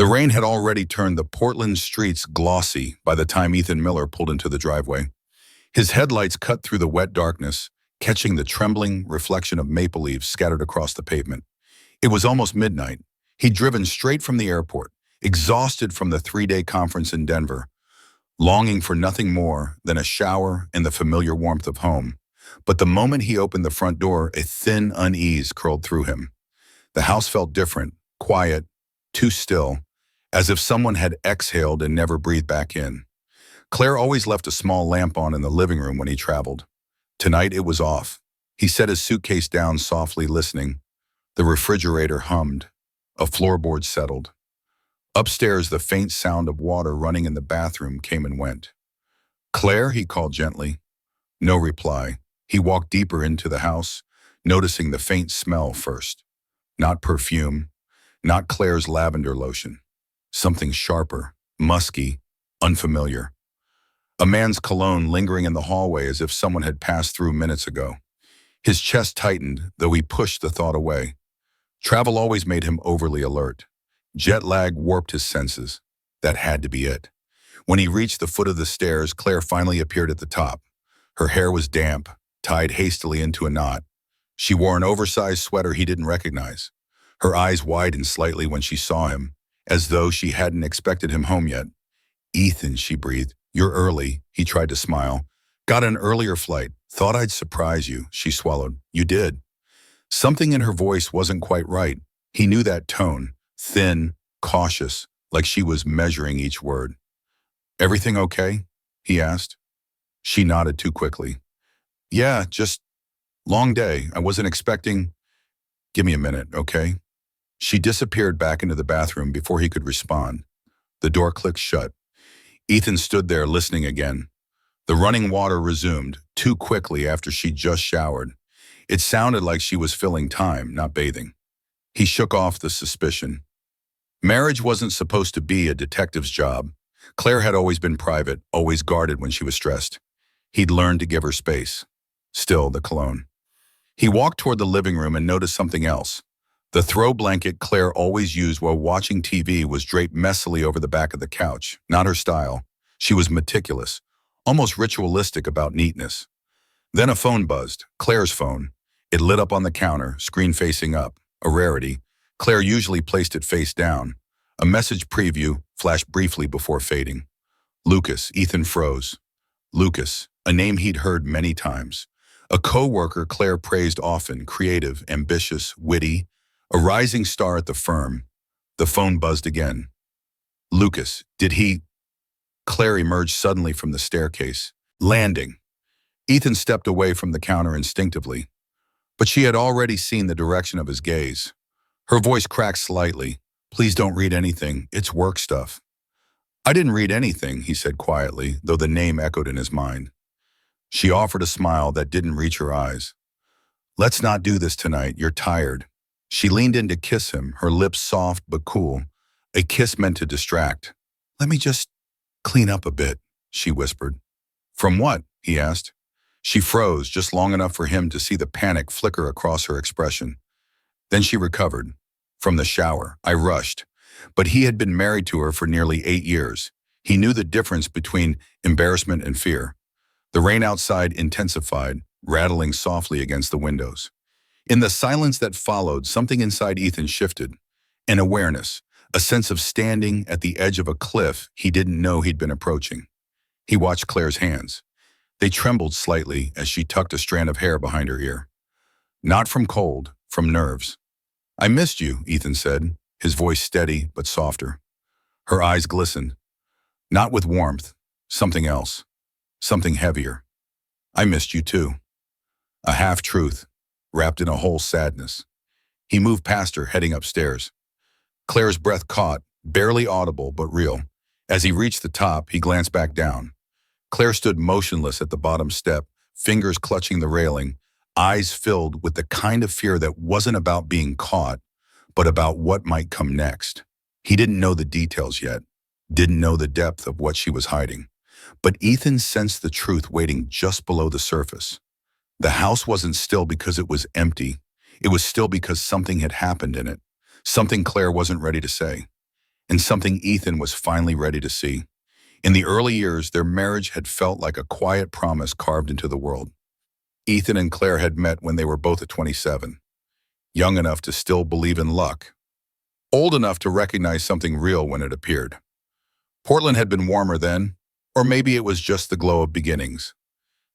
The rain had already turned the Portland streets glossy by the time Ethan Miller pulled into the driveway. His headlights cut through the wet darkness, catching the trembling reflection of maple leaves scattered across the pavement. It was almost midnight. He'd driven straight from the airport, exhausted from the 3-day conference in Denver, longing for nothing more than a shower and the familiar warmth of home. But the moment he opened the front door, a thin unease curled through him. The house felt different, quiet, too still, as if someone had exhaled and never breathed back in. Claire always left a small lamp on in the living room when he traveled. Tonight it was off. He set his suitcase down softly, listening. The refrigerator hummed. A floorboard settled. Upstairs, the faint sound of water running in the bathroom came and went. "Claire," he called gently. No reply. He walked deeper into the house, noticing the faint smell first. Not perfume, not Claire's lavender lotion. Something sharper, musky, unfamiliar. A man's cologne lingering in the hallway as if someone had passed through minutes ago. His chest tightened, though he pushed the thought away. Travel always made him overly alert. Jet lag warped his senses. That had to be it. When he reached the foot of the stairs, Claire finally appeared at the top. Her hair was damp, tied hastily into a knot. She wore an oversized sweater he didn't recognize. Her eyes widened slightly when she saw him, as though she hadn't expected him home yet. "Ethan," she breathed. "You're early." He tried to smile. "Got an earlier flight. Thought I'd surprise you." She swallowed. "You did." Something in her voice wasn't quite right. He knew that tone, thin, cautious, like she was measuring each word. "Everything okay?" he asked. She nodded too quickly. "Yeah, just long day. I wasn't expecting—" "Give me a minute, okay?" She disappeared back into the bathroom before he could respond. The door clicked shut. Ethan stood there listening again. The running water resumed, too quickly after she'd just showered. It sounded like she was filling time, not bathing. He shook off the suspicion. Marriage wasn't supposed to be a detective's job. Claire had always been private, always guarded when she was stressed. He'd learned to give her space. Still, the cologne. He walked toward the living room and noticed something else. The throw blanket Claire always used while watching TV was draped messily over the back of the couch. Not her style. She was meticulous, almost ritualistic about neatness. Then a phone buzzed, Claire's phone. It lit up on the counter, screen facing up, a rarity. Claire usually placed it face down. A message preview flashed briefly before fading. Lucas. Ethan froze. Lucas, a name he'd heard many times. A co-worker Claire praised often, creative, ambitious, witty, a rising star at the firm. The phone buzzed again. Lucas, did he... Claire emerged suddenly from the staircase, landing. Ethan stepped away from the counter instinctively, but she had already seen the direction of his gaze. Her voice cracked slightly. "Please don't read anything. It's work stuff." "I didn't read anything," he said quietly, though the name echoed in his mind. She offered a smile that didn't reach her eyes. "Let's not do this tonight. You're tired." She leaned in to kiss him, her lips soft but cool, a kiss meant to distract. "Let me just clean up a bit," she whispered. "From what?" he asked. She froze just long enough for him to see the panic flicker across her expression. Then she recovered. "From the shower. I rushed." But he had been married to her for nearly 8 years. He knew the difference between embarrassment and fear. The rain outside intensified, rattling softly against the windows. In the silence that followed, something inside Ethan shifted. An awareness, a sense of standing at the edge of a cliff he didn't know he'd been approaching. He watched Claire's hands. They trembled slightly as she tucked a strand of hair behind her ear. Not from cold, from nerves. "I missed you," Ethan said, his voice steady but softer. Her eyes glistened. Not with warmth, something else, something heavier. "I missed you too." A half-truth, wrapped in a whole sadness. He moved past her, heading upstairs. Claire's breath caught, barely audible but real. As he reached the top, he glanced back down. Claire stood motionless at the bottom step, fingers clutching the railing, eyes filled with the kind of fear that wasn't about being caught, but about what might come next. He didn't know the details yet, didn't know the depth of what she was hiding. But Ethan sensed the truth waiting just below the surface. The house wasn't still because it was empty. It was still because something had happened in it, something Claire wasn't ready to say. and something Ethan was finally ready to see. In the early years, their marriage had felt like a quiet promise carved into the world. Ethan and Claire had met when they were both at 27, young enough to still believe in luck, old enough to recognize something real when it appeared. Portland had been warmer then, or maybe it was just the glow of beginnings.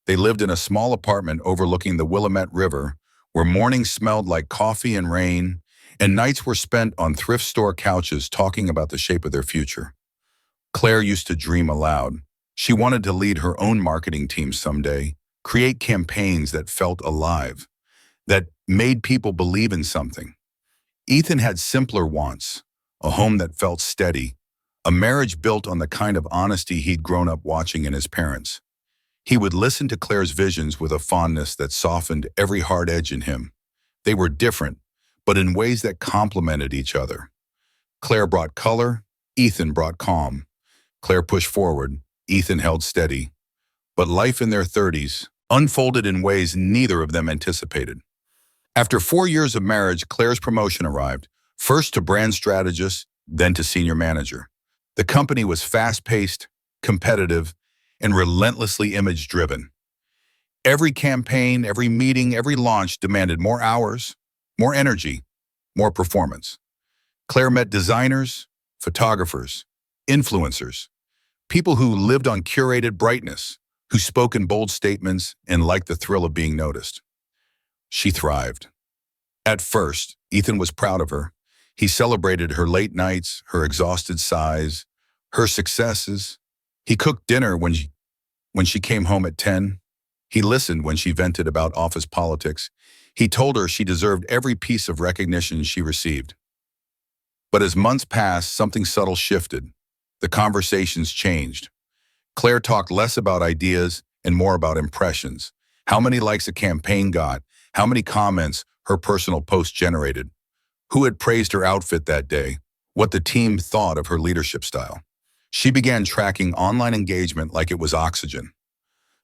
They lived in a small apartment overlooking the Willamette River, where mornings smelled like coffee and rain, and nights were spent on thrift store couches talking about the shape of their future. Claire used to dream aloud. She wanted to lead her own marketing team someday, create campaigns that felt alive, that made people believe in something. Ethan had simpler wants, a home that felt steady, a marriage built on the kind of honesty he'd grown up watching in his parents. He would listen to Claire's visions with a fondness that softened every hard edge in him. They were different, but in ways that complemented each other. Claire brought color, Ethan brought calm. Claire pushed forward, Ethan held steady. But life in their 30s unfolded in ways neither of them anticipated. After 4 years of marriage, Claire's promotion arrived, first to brand strategist, then to senior manager. The company was fast-paced, competitive, and relentlessly image-driven. Every campaign, every meeting, every launch demanded more hours, more energy, more performance. Claire met designers, photographers, influencers, people who lived on curated brightness, who spoke in bold statements and liked the thrill of being noticed. She thrived. At first, Ethan was proud of her. He celebrated her late nights, her exhausted sighs, her successes. He cooked dinner when she came home at 10. He listened when she vented about office politics. He told her she deserved every piece of recognition she received. But as months passed, something subtle shifted. The conversations changed. Claire talked less about ideas and more about impressions. How many likes a campaign got, how many comments her personal post generated, who had praised her outfit that day, what the team thought of her leadership style. She began tracking online engagement like it was oxygen.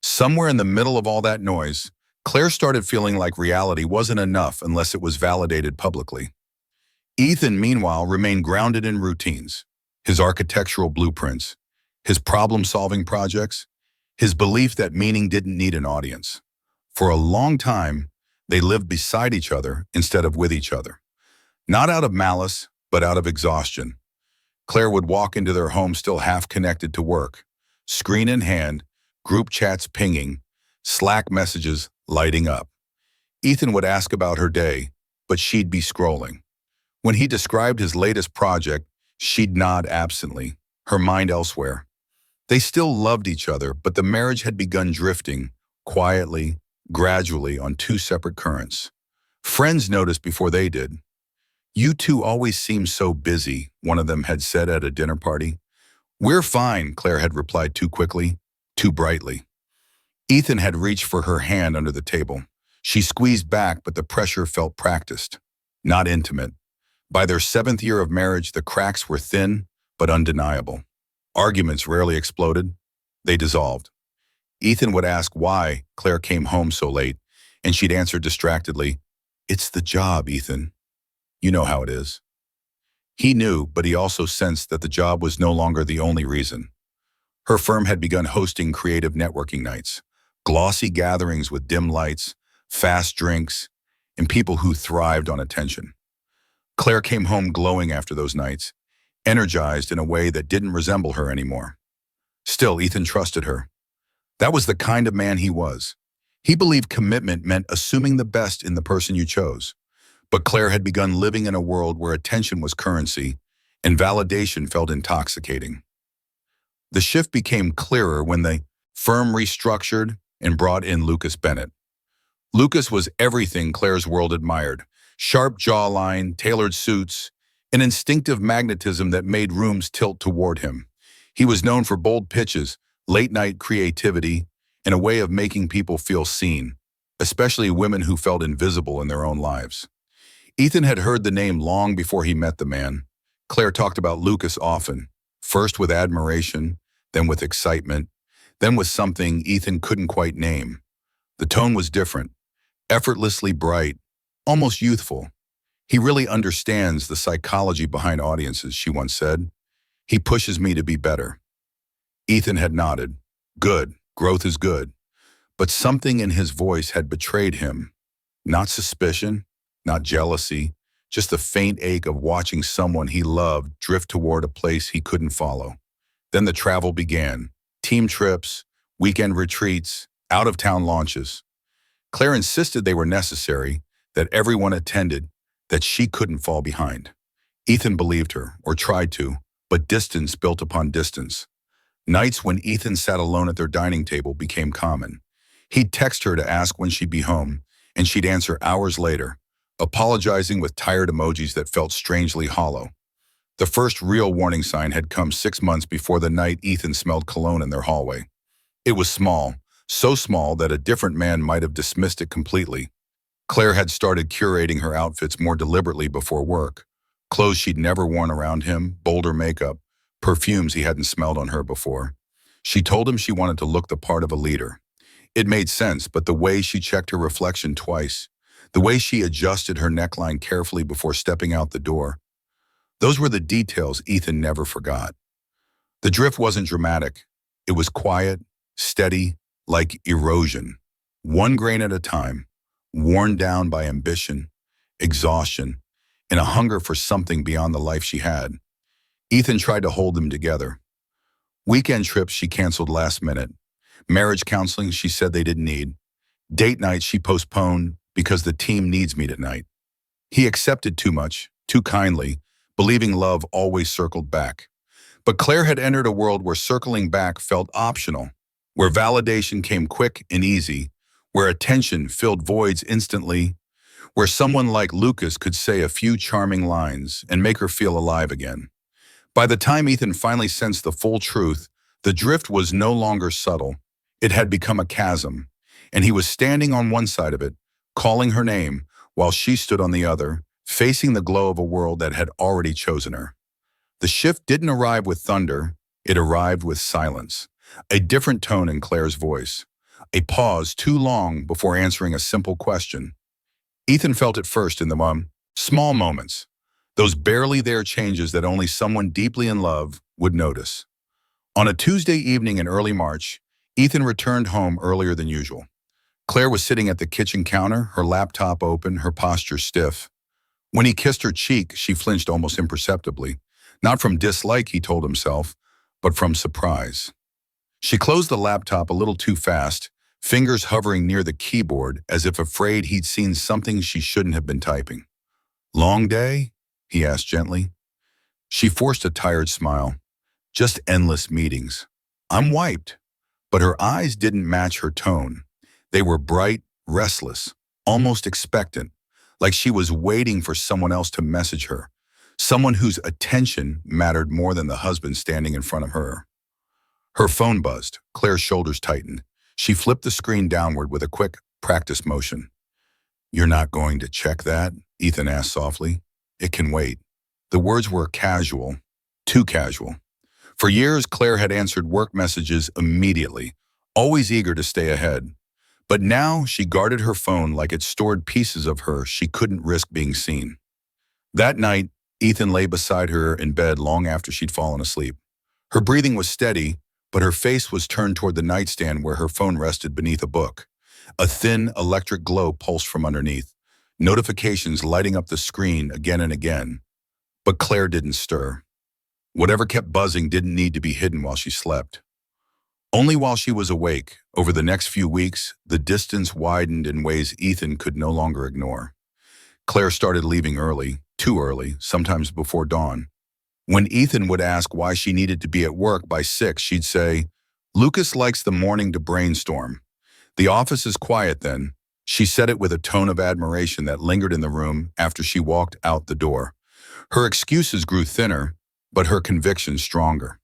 Somewhere in the middle of all that noise, Claire started feeling like reality wasn't enough unless it was validated publicly. Ethan, meanwhile, remained grounded in routines, his architectural blueprints, his problem-solving projects, his belief that meaning didn't need an audience. For a long time, they lived beside each other instead of with each other. Not out of malice, but out of exhaustion. Claire would walk into their home still half connected to work, screen in hand, group chats pinging, Slack messages lighting up. Ethan would ask about her day, but she'd be scrolling. When he described his latest project, she'd nod absently, her mind elsewhere. They still loved each other, but the marriage had begun drifting, quietly, gradually, on two separate currents. Friends noticed before they did. "You two always seem so busy," one of them had said at a dinner party. "We're fine," Claire had replied too quickly, too brightly. Ethan had reached for her hand under the table. She squeezed back, but the pressure felt practiced, not intimate. By their 7th year of marriage, the cracks were thin, but undeniable. Arguments rarely exploded. They dissolved. Ethan would ask why Claire came home so late, and she'd answer distractedly, "It's the job, Ethan. You know how it is." He knew, but he also sensed that the job was no longer the only reason. Her firm had begun hosting creative networking nights, glossy gatherings with dim lights, fast drinks, and people who thrived on attention. Claire came home glowing after those nights, energized in a way that didn't resemble her anymore. Still, Ethan trusted her. That was the kind of man he was. He believed commitment meant assuming the best in the person you chose. But Claire had begun living in a world where attention was currency and validation felt intoxicating. The shift became clearer when the firm restructured and brought in Lucas Bennett. Lucas was everything Claire's world admired: sharp jawline, tailored suits, an instinctive magnetism that made rooms tilt toward him. He was known for bold pitches, late-night creativity, and a way of making people feel seen, especially women who felt invisible in their own lives. Ethan had heard the name long before he met the man. Claire talked about Lucas often, first with admiration, then with excitement, then with something Ethan couldn't quite name. The tone was different, effortlessly bright, almost youthful. "He really understands the psychology behind audiences," she once said. He pushes me to be better. Ethan had nodded. Good, growth is good. But something in his voice had betrayed him. Not suspicion, not jealousy, just the faint ache of watching someone he loved drift toward a place he couldn't follow. Then the travel began. Team trips, weekend retreats, out-of-town launches. Claire insisted they were necessary, that everyone attended, that she couldn't fall behind. Ethan believed her, or tried to, but distance built upon distance. Nights when Ethan sat alone at their dining table became common. He'd text her to ask when she'd be home, and she'd answer hours later, apologizing with tired emojis that felt strangely hollow. The first real warning sign had come 6 months before the night Ethan smelled cologne in their hallway. It was small, so small that a different man might have dismissed it completely. Claire had started curating her outfits more deliberately before work. Clothes she'd never worn around him, bolder makeup, perfumes he hadn't smelled on her before. She told him she wanted to look the part of a leader. It made sense, but the way she checked her reflection twice, the way she adjusted her neckline carefully before stepping out the door, those were the details Ethan never forgot. The drift wasn't dramatic. It was quiet, steady, like erosion. One grain at a time, worn down by ambition, exhaustion, and a hunger for something beyond the life she had. Ethan tried to hold them together. Weekend trips she canceled last minute. Marriage counseling she said they didn't need. Date nights she postponed because the team needs me tonight. He accepted too much, too kindly, believing love always circled back. But Claire had entered a world where circling back felt optional, where validation came quick and easy, where attention filled voids instantly, where someone like Lucas could say a few charming lines and make her feel alive again. By the time Ethan finally sensed the full truth, the drift was no longer subtle. It had become a chasm, and he was standing on one side of it, calling her name, while she stood on the other, facing the glow of a world that had already chosen her. The shift didn't arrive with thunder, it arrived with silence, a different tone in Claire's voice, a pause too long before answering a simple question. Ethan felt it first in the small moments, those barely there changes that only someone deeply in love would notice. On a Tuesday evening in early March, Ethan returned home earlier than usual. Claire was sitting at the kitchen counter, her laptop open, her posture stiff. When he kissed her cheek, she flinched almost imperceptibly, not from dislike, he told himself, but from surprise. She closed the laptop a little too fast, fingers hovering near the keyboard as if afraid he'd seen something she shouldn't have been typing. Long day? He asked gently. She forced a tired smile. Just endless meetings. I'm wiped. But her eyes didn't match her tone. They were bright, restless, almost expectant, like she was waiting for someone else to message her, someone whose attention mattered more than the husband standing in front of her. Her phone buzzed. Claire's shoulders tightened. She flipped the screen downward with a quick practice motion. You're not going to check that? Ethan asked softly. It can wait. The words were casual, too casual. For years, Claire had answered work messages immediately, always eager to stay ahead. But now she guarded her phone like it stored pieces of her she couldn't risk being seen. That night, Ethan lay beside her in bed long after she'd fallen asleep. Her breathing was steady, but her face was turned toward the nightstand where her phone rested beneath a book. A thin, electric glow pulsed from underneath, notifications lighting up the screen again and again. But Claire didn't stir. Whatever kept buzzing didn't need to be hidden while she slept. Only while she was awake, over the next few weeks, the distance widened in ways Ethan could no longer ignore. Claire started leaving early, too early, sometimes before dawn. When Ethan would ask why she needed to be at work by 6, she'd say, Lucas likes the morning to brainstorm. The office is quiet then. She said it with a tone of admiration that lingered in the room after she walked out the door. Her excuses grew thinner, but her convictions stronger.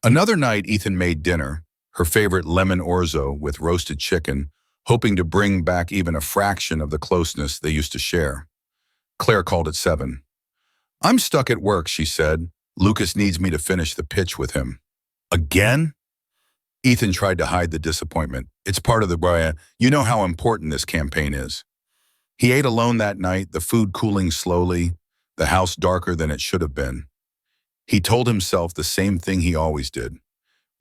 Another night, Ethan made dinner, her favorite lemon orzo with roasted chicken, hoping to bring back even a fraction of the closeness they used to share. Claire called at 7. I'm stuck at work, she said. Lucas needs me to finish the pitch with him. Again? Ethan tried to hide the disappointment. It's part of the you know how important this campaign is. He ate alone that night, the food cooling slowly, the house darker than it should have been. He told himself the same thing he always did.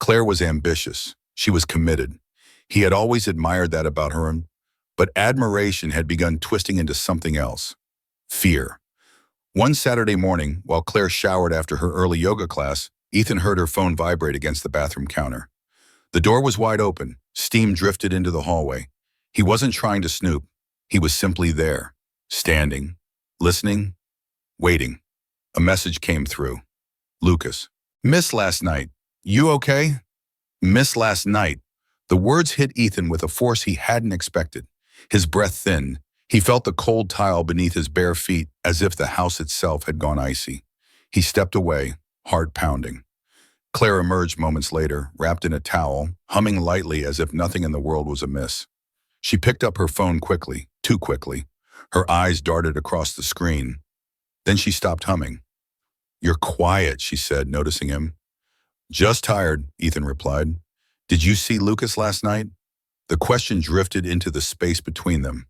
Claire was ambitious. She was committed. He had always admired that about her, but admiration had begun twisting into something else. Fear. One Saturday morning, while Claire showered after her early yoga class, Ethan heard her phone vibrate against the bathroom counter. The door was wide open. Steam drifted into the hallway. He wasn't trying to snoop. He was simply there, standing, listening, waiting. A message came through. Lucas. Miss last night. You okay? Miss last night. The words hit Ethan with a force he hadn't expected. His breath thinned. He felt the cold tile beneath his bare feet as if the house itself had gone icy. He stepped away, heart pounding. Claire emerged moments later, wrapped in a towel, humming lightly as if nothing in the world was amiss. She picked up her phone quickly, too quickly. Her eyes darted across the screen. Then she stopped humming. You're quiet, she said, noticing him. Just tired, Ethan replied. Did you see Lucas last night? The question drifted into the space between them,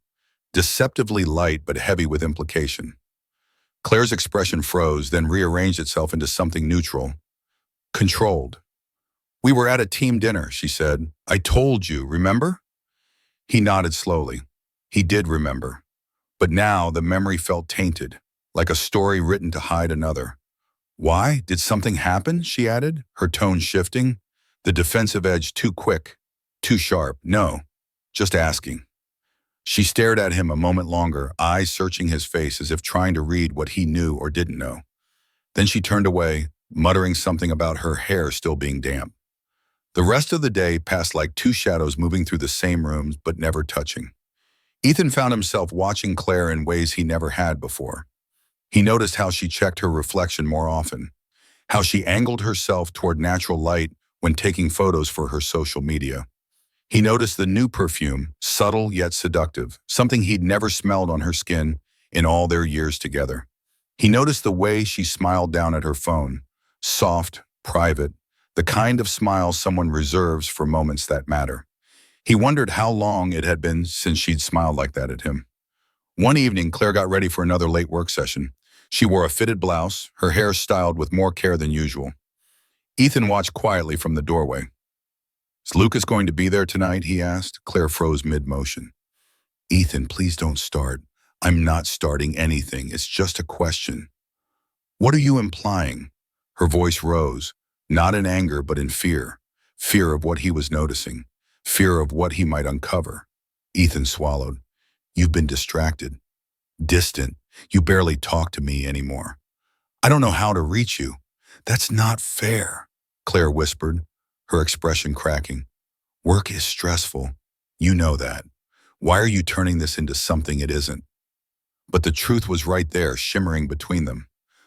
deceptively light but heavy with implication. Claire's expression froze, then rearranged itself into something neutral. Controlled. We were at a team dinner, she said. I told you, remember? He nodded slowly. He did remember. But now the memory felt tainted, like a story written to hide another. Why? Did something happen? She added, her tone shifting. The defensive edge too quick, too sharp. No, just asking. She stared at him a moment longer, eyes searching his face as if trying to read what he knew or didn't know. Then she turned away, muttering something about her hair still being damp. The rest of the day passed like two shadows moving through the same rooms but never touching. Ethan found himself watching Claire in ways he never had before. He noticed how she checked her reflection more often, how she angled herself toward natural light when taking photos for her social media. He noticed the new perfume, subtle yet seductive, something he'd never smelled on her skin in all their years together. He noticed the way she smiled down at her phone, soft, private, the kind of smile someone reserves for moments that matter. He wondered how long it had been since she'd smiled like that at him. One evening, Claire got ready for another late work session. She wore a fitted blouse, her hair styled with more care than usual. Ethan watched quietly from the doorway. Is Lucas going to be there tonight? He asked. Claire froze mid-motion. Ethan, please don't start. I'm not starting anything. It's just a question. What are you implying? Her voice rose, not in anger but in fear. Fear of what he was noticing. Fear of what he might uncover. Ethan swallowed. You've been distracted. Distant. You barely talk to me anymore. I don't know how to reach you. That's not fair, Claire whispered, her expression cracking. Work is stressful. You know that. Why are you turning this into something it isn't? But the truth was right there, shimmering between them.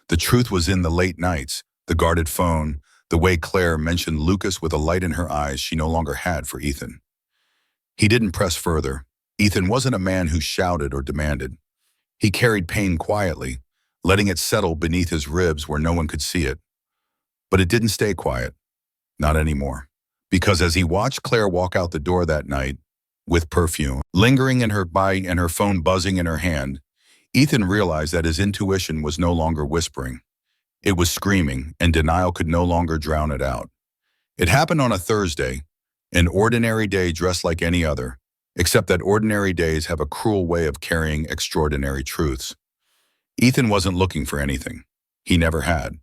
The truth was in the late nights, the guarded phone, the way Claire mentioned Lucas with a light in her eyes she no longer had for Ethan. He didn't press further. Ethan wasn't a man who shouted or demanded. He carried pain quietly, letting it settle beneath his ribs where no one could see it. But it didn't stay quiet. Not anymore. Because as he watched Claire walk out the door that night, with perfume lingering in her body and her phone buzzing in her hand, Ethan realized that his intuition was no longer whispering. It was screaming, and denial could no longer drown it out. It happened on a Thursday, an ordinary day dressed like any other, except that ordinary days have a cruel way of carrying extraordinary truths. Ethan wasn't looking for anything. He never had.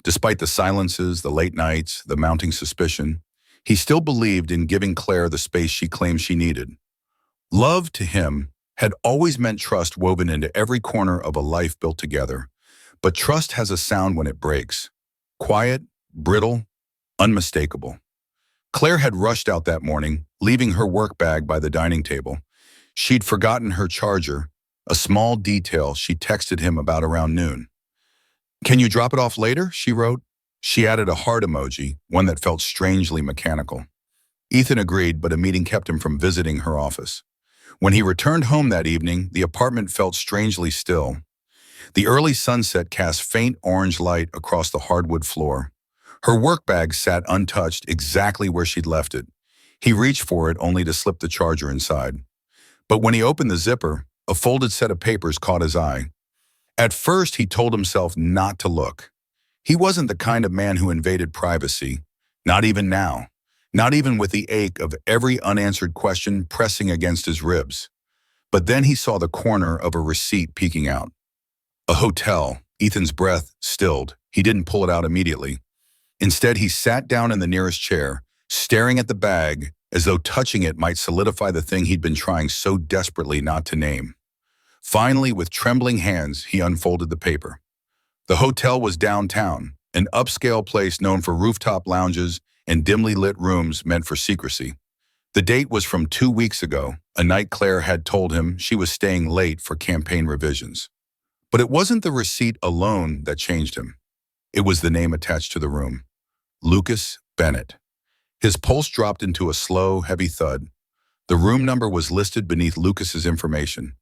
Despite the silences, the late nights, the mounting suspicion, he still believed in giving Claire the space she claimed she needed. Love, to him, had always meant trust woven into every corner of a life built together. But trust has a sound when it breaks. Quiet, brittle, unmistakable. Claire had rushed out that morning, leaving her work bag by the dining table. She'd forgotten her charger, a small detail she texted him about around noon. Can you drop it off later? She wrote. She added a heart emoji, one that felt strangely mechanical. Ethan agreed, but a meeting kept him from visiting her office. When he returned home that evening, the apartment felt strangely still. The early sunset cast faint orange light across the hardwood floor. Her work bag sat untouched exactly where she'd left it. He reached for it only to slip the charger inside. But when he opened the zipper, a folded set of papers caught his eye. At first, he told himself not to look. He wasn't the kind of man who invaded privacy, not even now, not even with the ache of every unanswered question pressing against his ribs. But then he saw the corner of a receipt peeking out. A hotel. Ethan's breath stilled. He didn't pull it out immediately. Instead, he sat down in the nearest chair, staring at the bag as though touching it might solidify the thing he'd been trying so desperately not to name. Finally, with trembling hands, he unfolded the paper. The hotel was downtown, an upscale place known for rooftop lounges and dimly lit rooms meant for secrecy. The date was from 2 weeks ago, a night Claire had told him she was staying late for campaign revisions. But it wasn't the receipt alone that changed him. It was the name attached to the room. Lucas Bennett. His pulse dropped into a slow, heavy thud. The room number was listed beneath Lucas's information.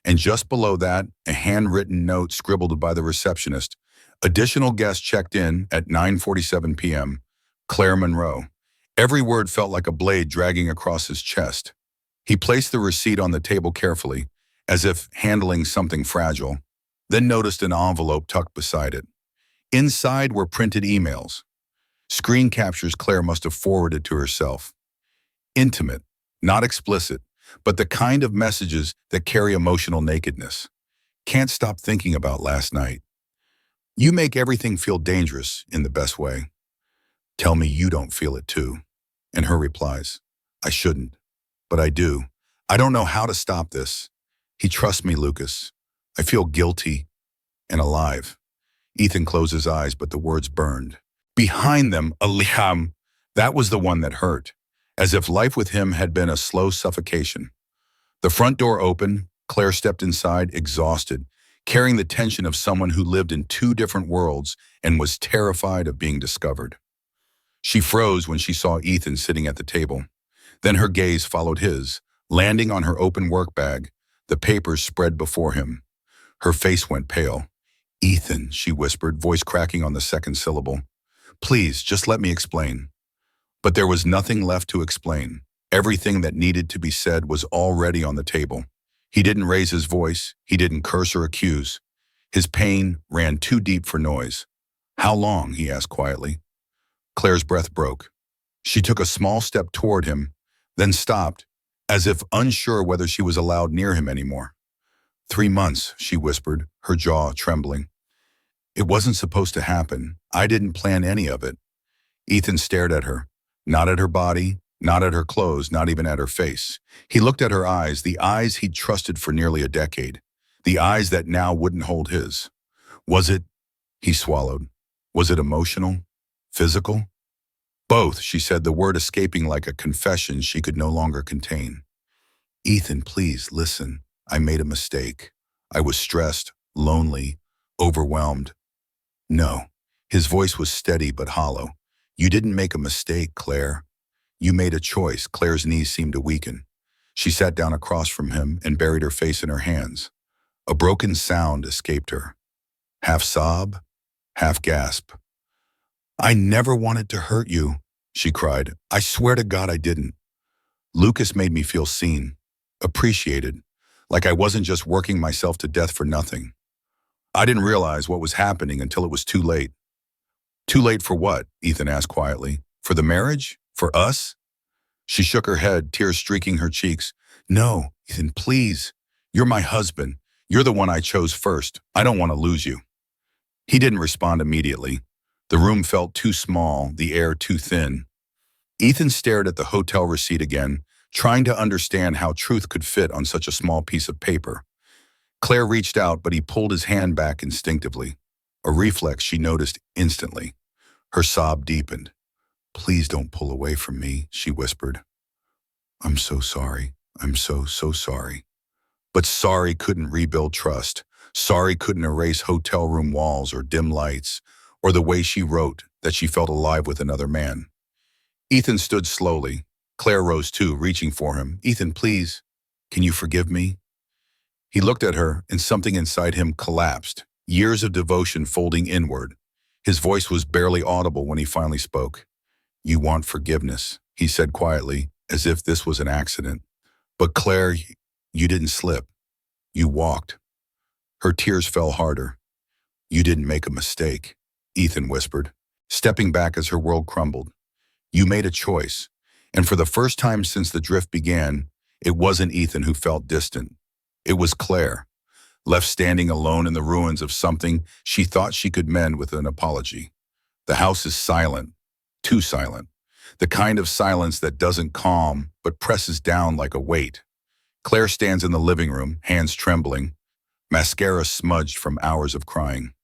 And just below that, a handwritten note scribbled by the receptionist. Additional guest checked in at 9:47 p.m. Claire Monroe. Every word felt like a blade dragging across his chest. He placed the receipt on the table carefully, as if handling something fragile, then noticed an envelope tucked beside it. Inside were printed emails. Screen captures Claire must have forwarded to herself. Intimate, not explicit, but the kind of messages that carry emotional nakedness. Can't stop thinking about last night. You make everything feel dangerous in the best way. Tell me you don't feel it too. And her replies, I shouldn't, but I do. I don't know how to stop this. He trusts me, Lucas. I feel guilty and alive. Ethan closed his eyes, but the words burned. Behind them, Aliham. That was the one that hurt, as if life with him had been a slow suffocation. The front door opened. Claire stepped inside, exhausted, carrying the tension of someone who lived in 2 different worlds and was terrified of being discovered. She froze when she saw Ethan sitting at the table. Then her gaze followed his, landing on her open work bag, the papers spread before him. Her face went pale. Ethan, she whispered, voice cracking on the second syllable. Please, just let me explain. But there was nothing left to explain. Everything that needed to be said was already on the table. He didn't raise his voice. He didn't curse or accuse. His pain ran too deep for noise. How long? He asked quietly. Claire's breath broke. She took a small step toward him, then stopped, as if unsure whether she was allowed near him anymore. 3 months, she whispered, her jaw trembling. It wasn't supposed to happen. I didn't plan any of it. Ethan stared at her, not at her body, not at her clothes, not even at her face. He looked at her eyes, the eyes he'd trusted for nearly a decade, the eyes that now wouldn't hold his. Was it, he swallowed, was it emotional? Physical? Both, she said, the word escaping like a confession she could no longer contain. Ethan, please, listen. I made a mistake. I was stressed, lonely, overwhelmed. No. His voice was steady but hollow. You didn't make a mistake, Claire. You made a choice. Claire's knees seemed to weaken. She sat down across from him and buried her face in her hands. A broken sound escaped her. Half sob, half gasp. I never wanted to hurt you, she cried. I swear to God I didn't. Lucas made me feel seen, appreciated, like I wasn't just working myself to death for nothing. I didn't realize what was happening until it was too late. Too late for what? Ethan asked quietly. For the marriage? For us? She shook her head, tears streaking her cheeks. No, Ethan, please. You're my husband. You're the one I chose first. I don't want to lose you. He didn't respond immediately. The room felt too small, the air too thin. Ethan stared at the hotel receipt again, trying to understand how truth could fit on such a small piece of paper. Claire reached out, but he pulled his hand back instinctively, a reflex she noticed instantly. Her sob deepened. Please don't pull away from me, she whispered. I'm so sorry. I'm so sorry. But sorry couldn't rebuild trust. Sorry couldn't erase hotel room walls or dim lights, or the way she wrote that she felt alive with another man. Ethan stood slowly. Claire rose too, reaching for him. Ethan, please, can you forgive me? He looked at her, and something inside him collapsed, years of devotion folding inward. His voice was barely audible when he finally spoke. You want forgiveness, he said quietly, as if this was an accident. But Claire, you didn't slip. You walked. Her tears fell harder. You didn't make a mistake. Ethan whispered, stepping back as her world crumbled. You made a choice. And for the first time since the drift began, it wasn't Ethan who felt distant. It was Claire, left standing alone in the ruins of something she thought she could mend with an apology. The house is silent, too silent. The kind of silence that doesn't calm, but presses down like a weight. Claire stands in the living room, hands trembling, mascara smudged from hours of crying.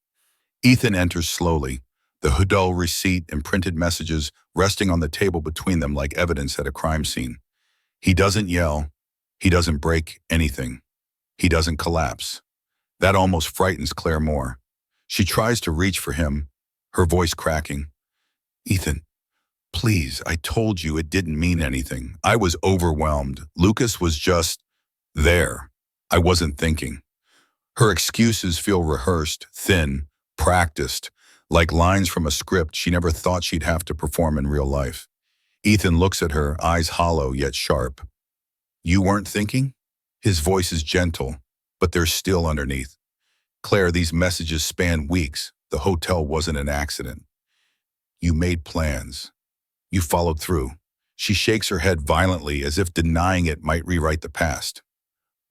Ethan enters slowly, the dull receipt and printed messages resting on the table between them like evidence at a crime scene. He doesn't yell. He doesn't break anything. He doesn't collapse. That almost frightens Claire more. She tries to reach for him, her voice cracking. Ethan, please, I told you it didn't mean anything. I was overwhelmed. Lucas was just there. I wasn't thinking. Her excuses feel rehearsed, thin, practiced, like lines from a script she never thought she'd have to perform in real life. Ethan looks at her, eyes hollow yet sharp. You weren't thinking? His voice is gentle, but there's still underneath. Claire, these messages span weeks. The hotel wasn't an accident. You made plans. You followed through. She shakes her head violently as if denying it might rewrite the past.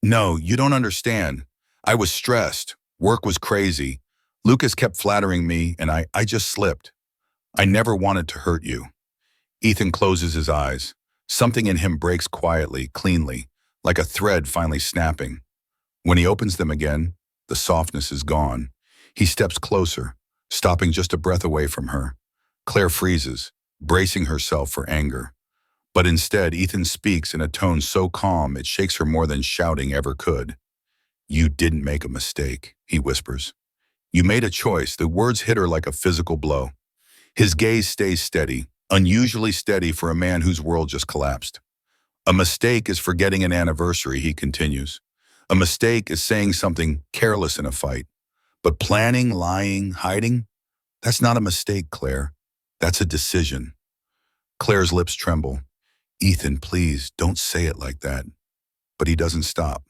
No, you don't understand. I was stressed. Work was crazy. Lucas kept flattering me, and I just slipped. I never wanted to hurt you. Ethan closes his eyes. Something in him breaks quietly, cleanly, like a thread finally snapping. When he opens them again, the softness is gone. He steps closer, stopping just a breath away from her. Claire freezes, bracing herself for anger. But instead, Ethan speaks in a tone so calm it shakes her more than shouting ever could. You didn't make a mistake, he whispers. You made a choice. The words hit her like a physical blow. His gaze stays steady, unusually steady for a man whose world just collapsed. A mistake is forgetting an anniversary, he continues. A mistake is saying something careless in a fight. But planning, lying, hiding, that's not a mistake, Claire. That's a decision. Claire's lips tremble. Ethan, please, don't say it like that. But he doesn't stop.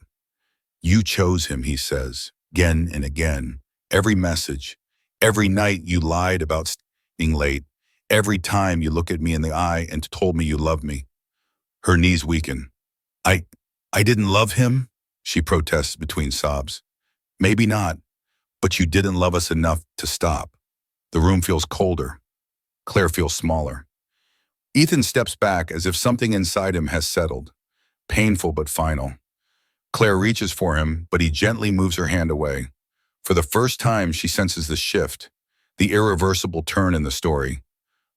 You chose him, he says, again and again. Every message, every night you lied about staying late, every time you look at me in the eye and told me you love me. Her knees weaken. I didn't love him, she protests between sobs. Maybe not, but you didn't love us enough to stop. The room feels colder. Claire feels smaller. Ethan steps back as if something inside him has settled, painful but final. Claire reaches for him, but he gently moves her hand away. For the first time, she senses the shift, the irreversible turn in the story,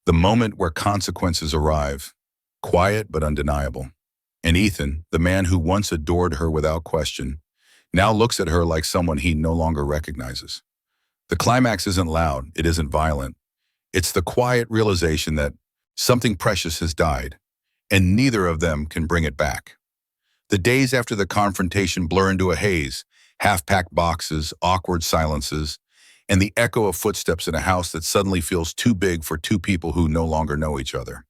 the moment where consequences arrive, quiet but undeniable. And Ethan, the man who once adored her without question, now looks at her like someone he no longer recognizes. The climax isn't loud, it isn't violent. It's the quiet realization that something precious has died, and neither of them can bring it back. The days after the confrontation blur into a haze, half-packed boxes, awkward silences, and the echo of footsteps in a house that suddenly feels too big for two people who no longer know each other.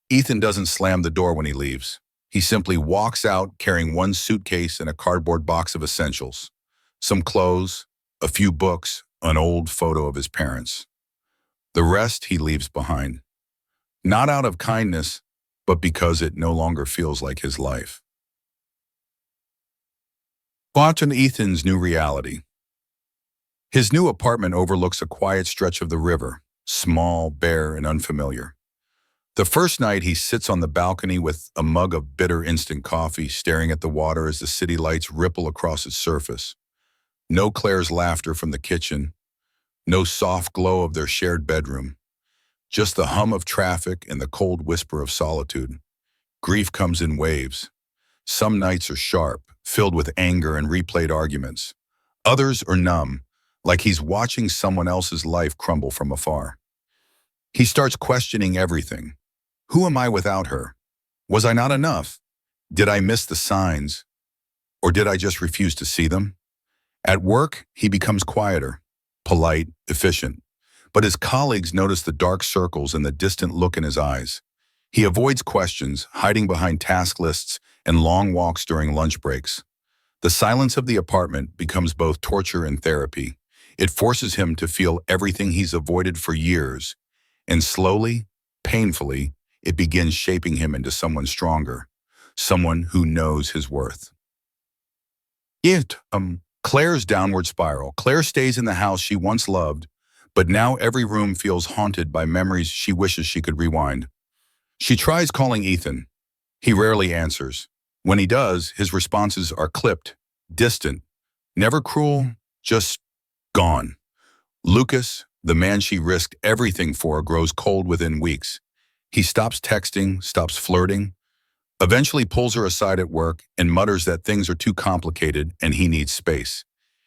Ethan doesn't slam the door when he leaves. He simply walks out carrying one suitcase and a cardboard box of essentials, some clothes, a few books, an old photo of his parents. The rest he leaves behind. Not out of kindness, but because it no longer feels like his life. Watching Ethan's new reality. His new apartment overlooks a quiet stretch of the river, small, bare, and unfamiliar. The first night he sits on the balcony with a mug of bitter instant coffee, staring at the water as the city lights ripple across its surface. No Claire's laughter from the kitchen, no soft glow of their shared bedroom, just the hum of traffic and the cold whisper of solitude. Grief comes in waves. Some nights are sharp, filled with anger and replayed arguments. Others are numb, like he's watching someone else's life crumble from afar. He starts questioning everything. Who am I without her? Was I not enough? Did I miss the signs? Or did I just refuse to see them? At work, he becomes quieter, polite, efficient. But his colleagues notice the dark circles and the distant look in his eyes. He avoids questions, hiding behind task lists and long walks during lunch breaks. The silence of the apartment becomes both torture and therapy. It forces him to feel everything he's avoided for years, and slowly, painfully, it begins shaping him into someone stronger, someone who knows his worth. Yet, Claire's downward spiral. Claire stays in the house she once loved, but now every room feels haunted by memories she wishes she could rewind. She tries calling Ethan. He rarely answers. When he does, his responses are clipped, distant, never cruel, just gone. Lucas, the man she risked everything for, grows cold within weeks. He stops texting, stops flirting, eventually pulls her aside at work and mutters that things are too complicated and he needs space.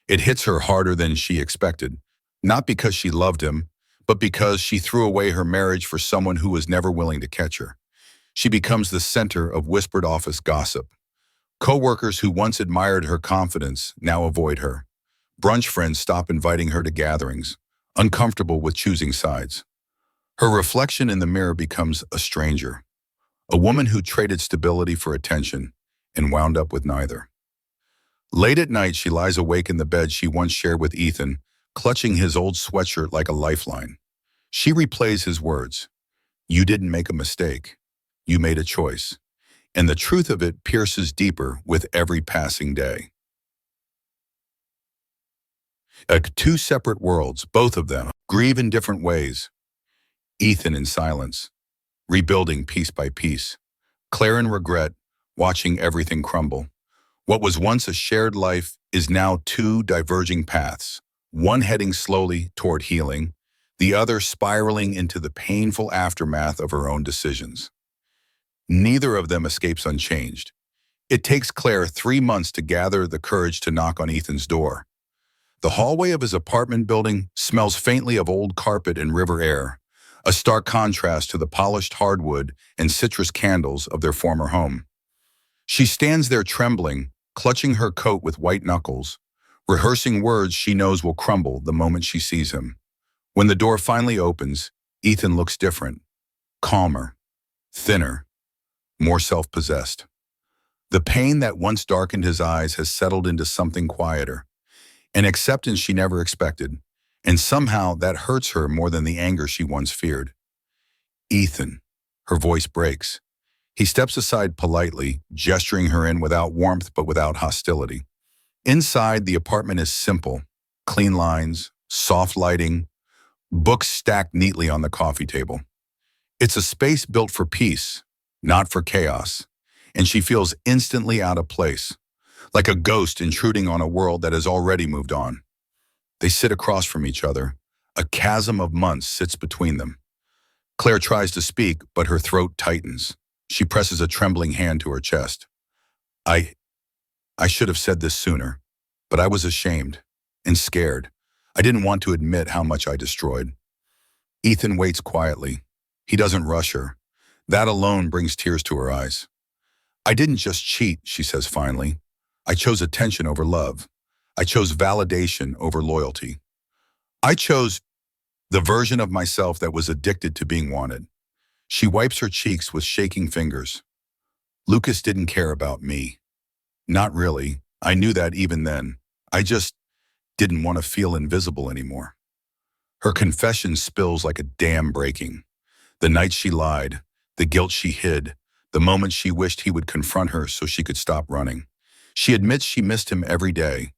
It hits her harder than she expected, not because she loved him, but because she threw away her marriage for someone who was never willing to catch her. She becomes the center of whispered office gossip. Coworkers who once admired her confidence now avoid her. Brunch friends stop inviting her to gatherings, uncomfortable with choosing sides. Her reflection in the mirror becomes a stranger, a woman who traded stability for attention and wound up with neither. Late at night, she lies awake in the bed she once shared with Ethan, clutching his old sweatshirt like a lifeline. She replays his words. You didn't make a mistake. You made a choice. And the truth of it pierces deeper with every passing day. Two separate worlds, both of them, grieve in different ways. Ethan in silence, rebuilding piece by piece. Claire in regret, watching everything crumble. What was once a shared life is now two diverging paths, one heading slowly toward healing, the other spiraling into the painful aftermath of her own decisions. Neither of them escapes unchanged. It takes Claire 3 months to gather the courage to knock on Ethan's door. The hallway of his apartment building smells faintly of old carpet and river air, a stark contrast to the polished hardwood and citrus candles of their former home. She stands there trembling, clutching her coat with white knuckles, rehearsing words she knows will crumble the moment she sees him. When the door finally opens, Ethan looks different, calmer, thinner, more self-possessed. The pain that once darkened his eyes has settled into something quieter, an acceptance she never expected, and somehow that hurts her more than the anger she once feared. Ethan, her voice breaks. He steps aside politely, gesturing her in without warmth but without hostility. Inside, the apartment is simple, clean lines, soft lighting, books stacked neatly on the coffee table. It's a space built for peace, not for chaos, and she feels instantly out of place, like a ghost intruding on a world that has already moved on. They sit across from each other. A chasm of months sits between them. Claire tries to speak, but her throat tightens. She presses a trembling hand to her chest. I should have said this sooner, but I was ashamed and scared. I didn't want to admit how much I destroyed. Ethan waits quietly. He doesn't rush her. That alone brings tears to her eyes. I didn't just cheat, she says finally. I chose attention over love. I chose validation over loyalty. I chose the version of myself that was addicted to being wanted. She wipes her cheeks with shaking fingers. Lucas didn't care about me. Not really. I knew that even then. I just didn't want to feel invisible anymore. Her confession spills like a dam breaking. The night she lied, the guilt she hid, the moment she wished he would confront her so she could stop running. She admits she missed him every day,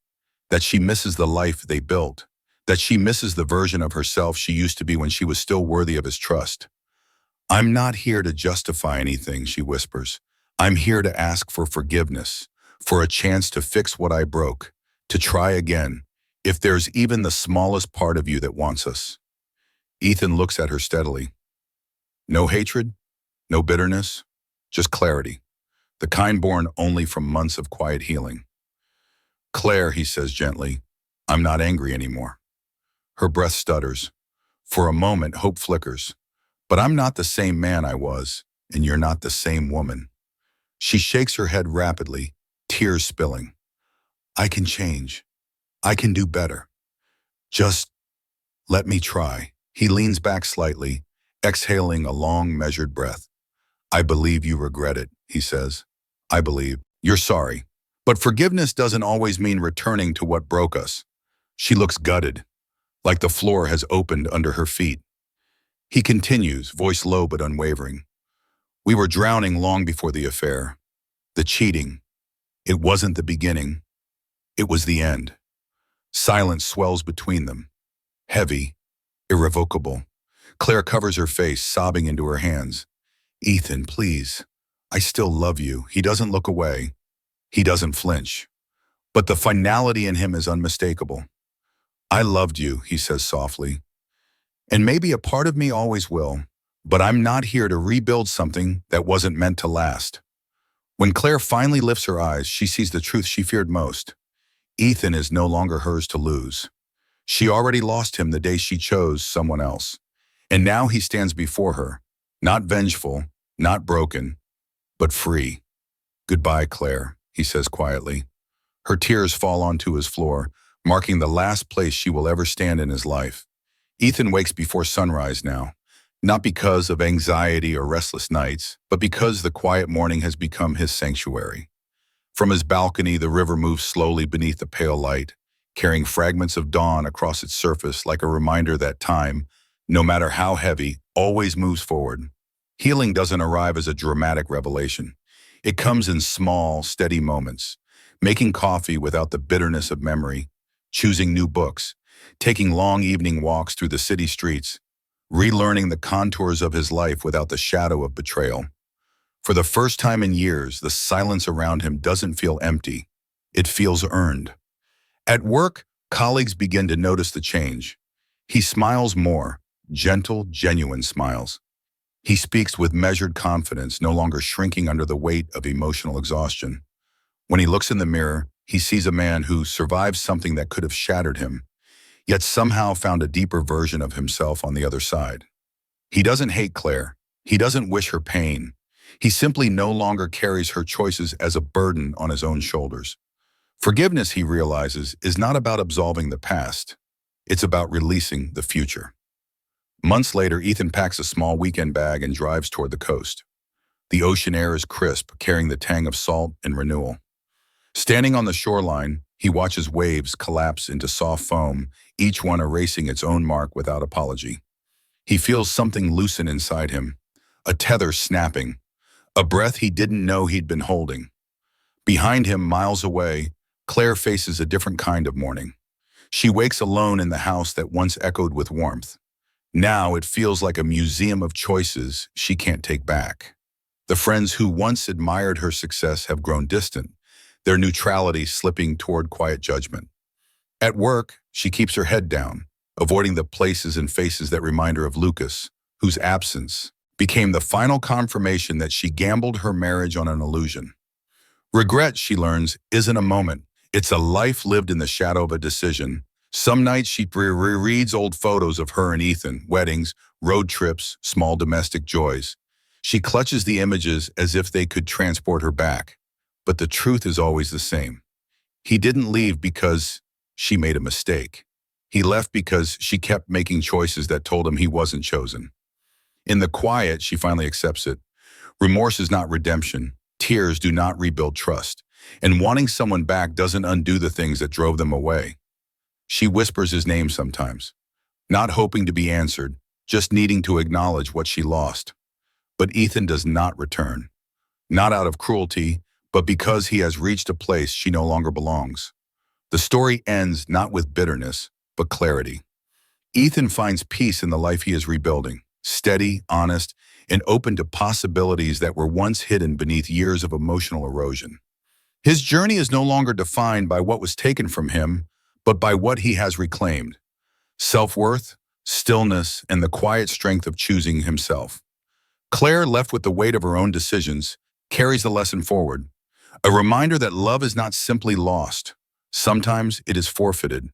that she misses the life they built, that she misses the version of herself she used to be when she was still worthy of his trust. I'm not here to justify anything, she whispers. I'm here to ask for forgiveness, for a chance to fix what I broke, to try again, if there's even the smallest part of you that wants us. Ethan looks at her steadily. No hatred, no bitterness, just clarity, the kind born only from months of quiet healing. Claire, he says gently, I'm not angry anymore. Her breath stutters. For a moment, hope flickers. But I'm not the same man I was, and you're not the same woman. She shakes her head rapidly, tears spilling. I can change. I can do better. Just let me try. He leans back slightly, exhaling a long, measured breath. I believe you regret it, he says. I believe you're sorry. But forgiveness doesn't always mean returning to what broke us. She looks gutted. like the floor has opened under her feet. He continues, voice low but unwavering. We were drowning long before the affair. The cheating. It wasn't the beginning. It was the end. Silence swells between them. Heavy, irrevocable. Claire covers her face, sobbing into her hands. Ethan, please. I still love you. He doesn't look away. He doesn't flinch. But the finality in him is unmistakable. I loved you, he says softly. And maybe a part of me always will, but I'm not here to rebuild something that wasn't meant to last. When Claire finally lifts her eyes, she sees the truth she feared most. Ethan is no longer hers to lose. She already lost him the day she chose someone else. And now he stands before her, not vengeful, not broken, but free. Goodbye, Claire, he says quietly. Her tears fall onto his floor, marking the last place she will ever stand in his life. Ethan wakes before sunrise now, not because of anxiety or restless nights, but because the quiet morning has become his sanctuary. From his balcony, the river moves slowly beneath the pale light, carrying fragments of dawn across its surface like a reminder that time, no matter how heavy, always moves forward. Healing doesn't arrive as a dramatic revelation. It comes in small, steady moments. Making coffee without the bitterness of memory, choosing new books, taking long evening walks through the city streets, relearning the contours of his life without the shadow of betrayal. For the first time in years, the silence around him doesn't feel empty. It feels earned. At work, colleagues begin to notice the change. He smiles more, gentle, genuine smiles. He speaks with measured confidence, no longer shrinking under the weight of emotional exhaustion. When he looks in the mirror, he sees a man who survived something that could have shattered him, yet somehow found a deeper version of himself on the other side. He doesn't hate Claire. He doesn't wish her pain. He simply no longer carries her choices as a burden on his own shoulders. Forgiveness, he realizes, is not about absolving the past. It's about releasing the future. Months later, Ethan packs a small weekend bag and drives toward the coast. The ocean air is crisp, carrying the tang of salt and renewal. Standing on the shoreline, he watches waves collapse into soft foam, each one erasing its own mark without apology. He feels something loosen inside him, a tether snapping, a breath he didn't know he'd been holding. Behind him, miles away, Claire faces a different kind of morning. She wakes alone in the house that once echoed with warmth. Now it feels like a museum of choices she can't take back. The friends who once admired her success have grown distant, their neutrality slipping toward quiet judgment. At work, she keeps her head down, avoiding the places and faces that remind her of Lucas, whose absence became the final confirmation that she gambled her marriage on an illusion. Regret, she learns, isn't a moment. It's a life lived in the shadow of a decision. Some nights she rereads old photos of her and Ethan, weddings, road trips, small domestic joys. She clutches the images as if they could transport her back. But the truth is always the same. He didn't leave because she made a mistake. He left because she kept making choices that told him he wasn't chosen. In the quiet, she finally accepts it. Remorse is not redemption. Tears do not rebuild trust. And wanting someone back doesn't undo the things that drove them away. She whispers his name sometimes, not hoping to be answered, just needing to acknowledge what she lost. But Ethan does not return. Not out of cruelty, but because he has reached a place she no longer belongs. The story ends not with bitterness, but clarity. Ethan finds peace in the life he is rebuilding, steady, honest, and open to possibilities that were once hidden beneath years of emotional erosion. His journey is no longer defined by what was taken from him, but by what he has reclaimed: self-worth, stillness, and the quiet strength of choosing himself. Claire, left with the weight of her own decisions, carries the lesson forward. A reminder that love is not simply lost. Sometimes it is forfeited.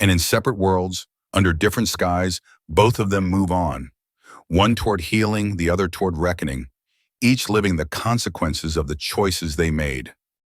And in separate worlds, under different skies, both of them move on. One toward healing, the other toward reckoning, each living the consequences of the choices they made.